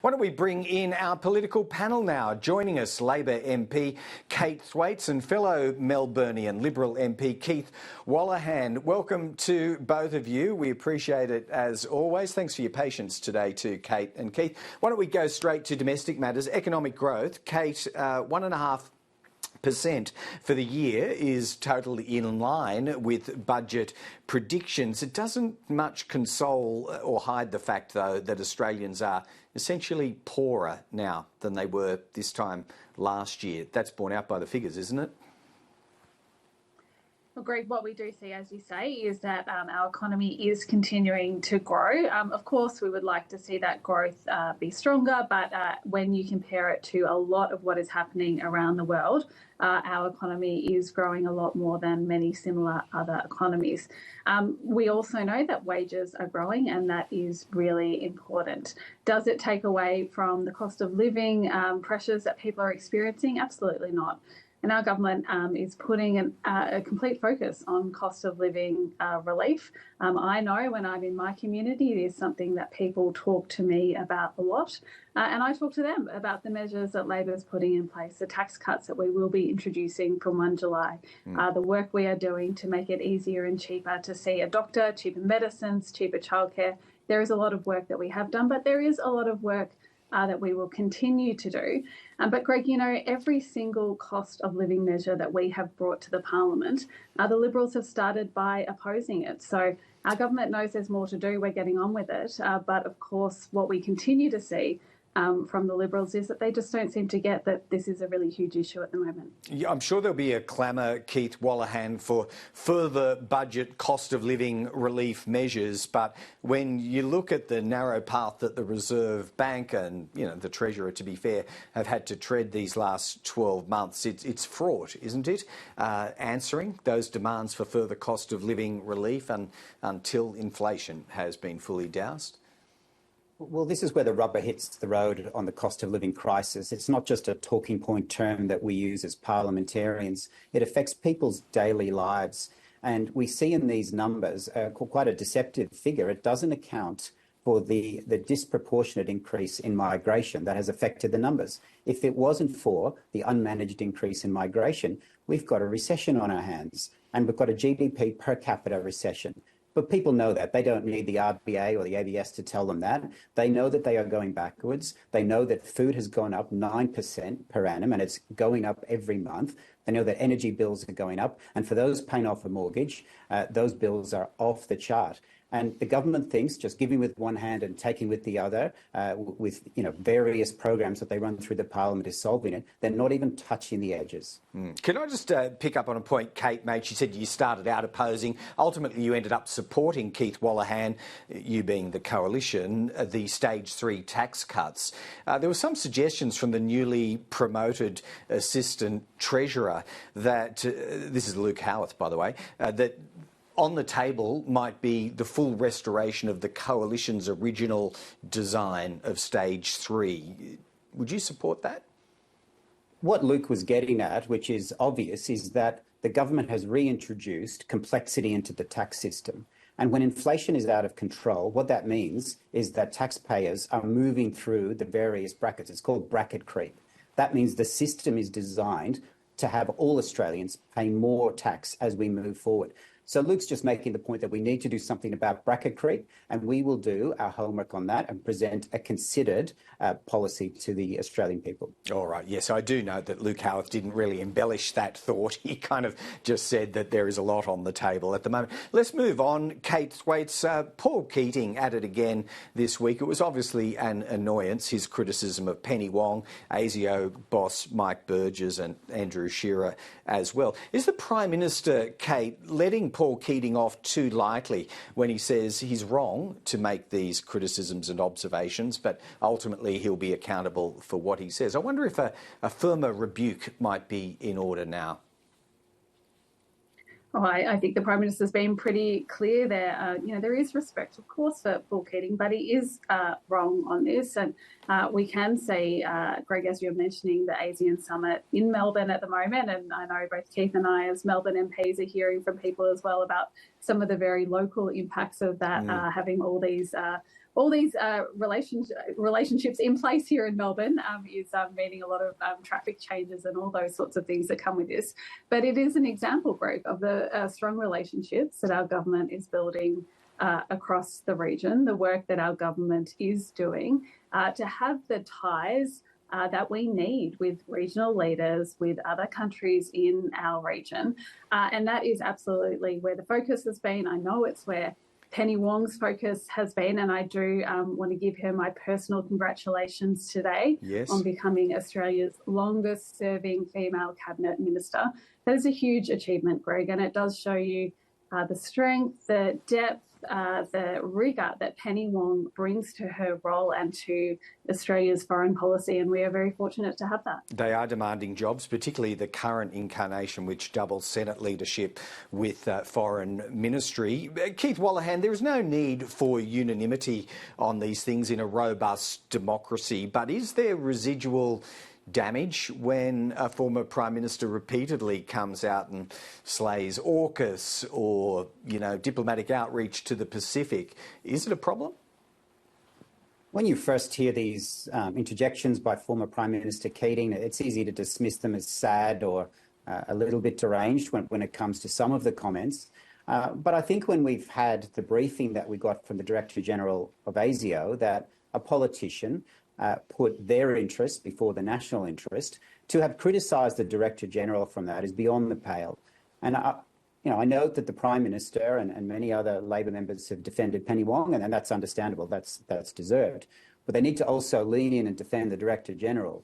Why don't we bring in our political panel now? Joining us, Labor MP Kate Thwaites and fellow Melburnian Liberal MP Keith Wolahan. Welcome to both of you. We appreciate it as always. Thanks for your patience today to Kate and Keith. Why don't we go straight to domestic matters? Economic growth. Kate, 1.5% for the year is totally in line with budget predictions. It doesn't much console or hide the fact, though, that Australians are essentially poorer now than they were this time last year. That's borne out by the figures, isn't it? Well, Greg, what we do see, as you say, is that our economy is continuing to grow. Of course, we would like to see that growth be stronger, but when you compare it to a lot of what is happening around the world, our economy is growing a lot more than many similar other economies. We also know that wages are growing, and that is really important. Does it take away from the cost of living pressures that people are experiencing? Absolutely not. And our government is putting a complete focus on cost of living relief. I know when I'm in my community, it is something that people talk to me about a lot. And I talk to them about the measures that Labor is putting in place, the tax cuts that we will be introducing from 1 July, the work we are doing to make it easier and cheaper to see a doctor, cheaper medicines, cheaper childcare. There is a lot of work that we have done, but there is a lot of work that we will continue to do. But Greg, you know, every single cost of living measure that we have brought to the Parliament, the Liberals have started by opposing it. So our government knows there's more to do. We're getting on with it. But of course, what we continue to see from the Liberals is that they just don't seem to get that this is a really huge issue at the moment. Yeah, I'm sure there'll be a clamour, Keith Wolahan, for further budget cost of living relief measures. But when you look at the narrow path that the Reserve Bank and, you know, the Treasurer, to be fair, have had to tread these last 12 months, it's fraught, isn't it? Answering those demands for further cost of living relief until inflation has been fully doused. Well, this is where the rubber hits the road on the cost of living crisis. It's not just a talking point term that we use as parliamentarians. It affects people's daily lives. And we see in these numbers quite a deceptive figure. It doesn't account for the disproportionate increase in migration that has affected the numbers. If it wasn't for the unmanaged increase in migration, we've got a recession on our hands, and we've got a GDP per capita recession. But people know that. They don't need the RBA or the ABS to tell them that. They know that they are going backwards. They know that food has gone up 9% per annum, and it's going up every month. They know that energy bills are going up. And for those paying off a mortgage, those bills are off the chart. And the government thinks just giving with one hand and taking with the other, with various programs that they run through the Parliament is solving it. They're not even touching the edges. Can I just pick up on a point Kate made? She said you started out opposing. Ultimately, you ended up supporting Keith Wolahan, you being the coalition, the Stage 3 tax cuts. There were some suggestions from the newly promoted Assistant Treasurer that, this is Luke Howarth, by the way, that on the table might be the full restoration of the coalition's original design of Stage 3. Would you support that? What Luke was getting at, which is obvious, is that the government has reintroduced complexity into the tax system. And when inflation is out of control, what that means is that taxpayers are moving through the various brackets. It's called bracket creep. That means the system is designed to have all Australians pay more tax as we move forward. So Luke's just making the point that we need to do something about bracket creep, and we will do our homework on that and present a considered policy to the Australian people. All right. Yes, I do note that Luke Howarth didn't really embellish that thought. He kind of just said that there is a lot on the table at the moment. Let's move on. Kate Thwaites, Paul Keating at it again this week. It was obviously an annoyance, his criticism of Penny Wong, ASIO boss Mike Burgess and Andrew Shearer as well. Is the Prime Minister, Kate, letting Paul Keating off too lightly when he says he's wrong to make these criticisms and observations, but ultimately he'll be accountable for what he says? I wonder if a firmer rebuke might be in order now. Oh, I think the Prime Minister's been pretty clear there. There is respect, of course, for Paul Keating, but he is wrong on this. And we can see, Greg, as you're mentioning, the ASEAN Summit in Melbourne at the moment. And I know both Keith and I, as Melbourne MPs, are hearing from people as well about some of the very local impacts of that, having all these all these relationships in place here in Melbourne is meaning a lot of traffic changes and all those sorts of things that come with this. But it is an example, Greg, of the strong relationships that our government is building across the region, the work that our government is doing to have the ties that we need with regional leaders, with other countries in our region. And that is absolutely where the focus has been. I know it's where Penny Wong's focus has been, and I do want to give her my personal congratulations today on becoming Australia's longest serving female cabinet minister. That is a huge achievement, Greg, and it does show you the strength, the depth, the rigour that Penny Wong brings to her role and to Australia's foreign policy, and we are very fortunate to have that. They are demanding jobs, particularly the current incarnation, which doubles Senate leadership with foreign ministry. Keith Wallahan, there is no need for unanimity on these things in a robust democracy, but is there residual damage when a former Prime Minister repeatedly comes out and slays AUKUS or, diplomatic outreach to the Pacific? Is it a problem? When you first hear these interjections by former Prime Minister Keating, it's easy to dismiss them as sad or a little bit deranged when it comes to some of the comments. But I think when we've had the briefing that we got from the Director General of ASIO, that a politician put their interest before the national interest, to have criticised the Director General from that is beyond the pale. And I note that the Prime Minister and many other Labor members have defended Penny Wong, and that's understandable, that's deserved. But they need to also lean in and defend the Director General.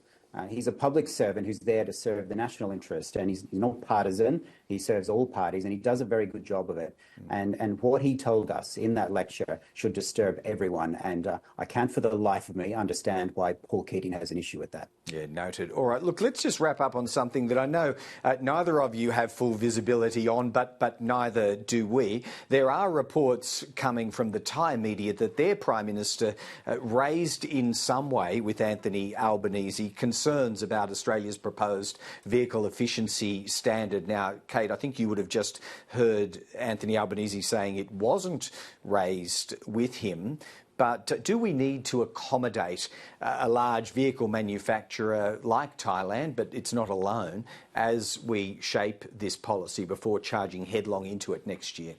He's a public servant who's there to serve the national interest, and he's not partisan. He serves all parties, and he does a very good job of it. And what he told us in that lecture should disturb everyone, and I can't for the life of me understand why Paul Keating has an issue with that. Yeah, noted. All right, look, let's just wrap up on something that I know neither of you have full visibility on, but neither do we. There are reports coming from the Thai media that their Prime Minister raised in some way with Anthony Albanese concerns about Australia's proposed vehicle efficiency standard. Now, Kate, I think you would have just heard Anthony Albanese saying it wasn't raised with him. But do we need to accommodate a large vehicle manufacturer like Thailand, but it's not alone, as we shape this policy before charging headlong into it next year?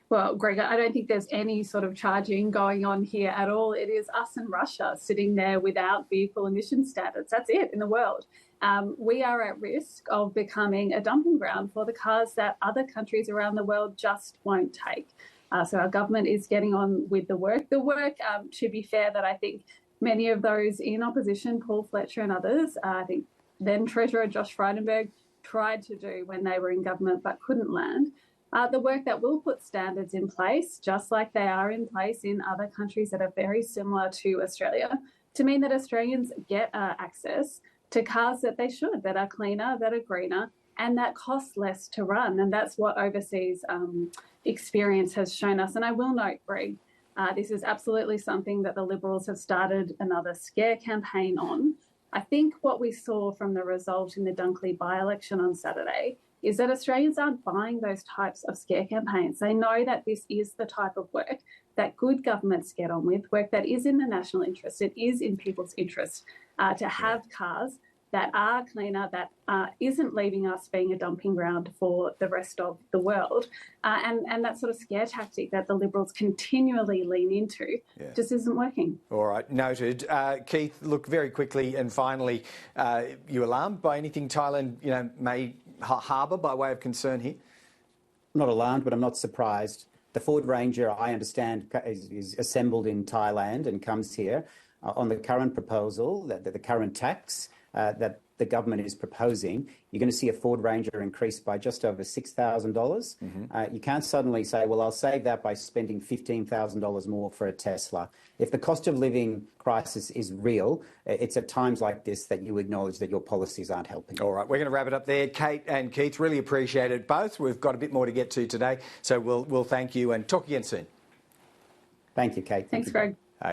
Well, Greg, I don't think there's any sort of charging going on here at all. It is us and Russia sitting there without vehicle emission standards. That's it in the world. We are at risk of becoming a dumping ground for the cars that other countries around the world just won't take. So our government is getting on with the work. The work, to be fair, that I think many of those in opposition, Paul Fletcher and others, I think then Treasurer Josh Frydenberg, tried to do when they were in government but couldn't land. The work that will put standards in place, just like they are in place in other countries that are very similar to Australia, to mean that Australians get access to cars that they should, that are cleaner, that are greener, and that cost less to run. And that's what overseas experience has shown us. And I will note, Greg, this is absolutely something that the Liberals have started another scare campaign on. I think what we saw from the result in the Dunkley by-election on Saturday is that Australians aren't buying those types of scare campaigns. They know that this is the type of work that good governments get on with, work that is in the national interest. It is in people's interest to have cars that are cleaner, that isn't leaving us being a dumping ground for the rest of the world. And that sort of scare tactic that the Liberals continually lean into just isn't working. All right, noted. Keith, look, very quickly and finally, you alarmed by anything Thailand may harbour by way of concern here? Not alarmed, but I'm not surprised. The Ford Ranger, I understand, is assembled in Thailand and comes here on the current proposal, the current tax that the government is proposing. You're going to see a Ford Ranger increase by just over $6,000. You can't suddenly say, well, I'll save that by spending $15,000 more for a Tesla. If the cost of living crisis is real, it's at times like this that you acknowledge that your policies aren't helping. All right, we're going to wrap it up there. Kate and Keith, really appreciate it both. We've got a bit more to get to today, so we'll thank you and talk again soon. Thank you, Kate. Thanks, Greg.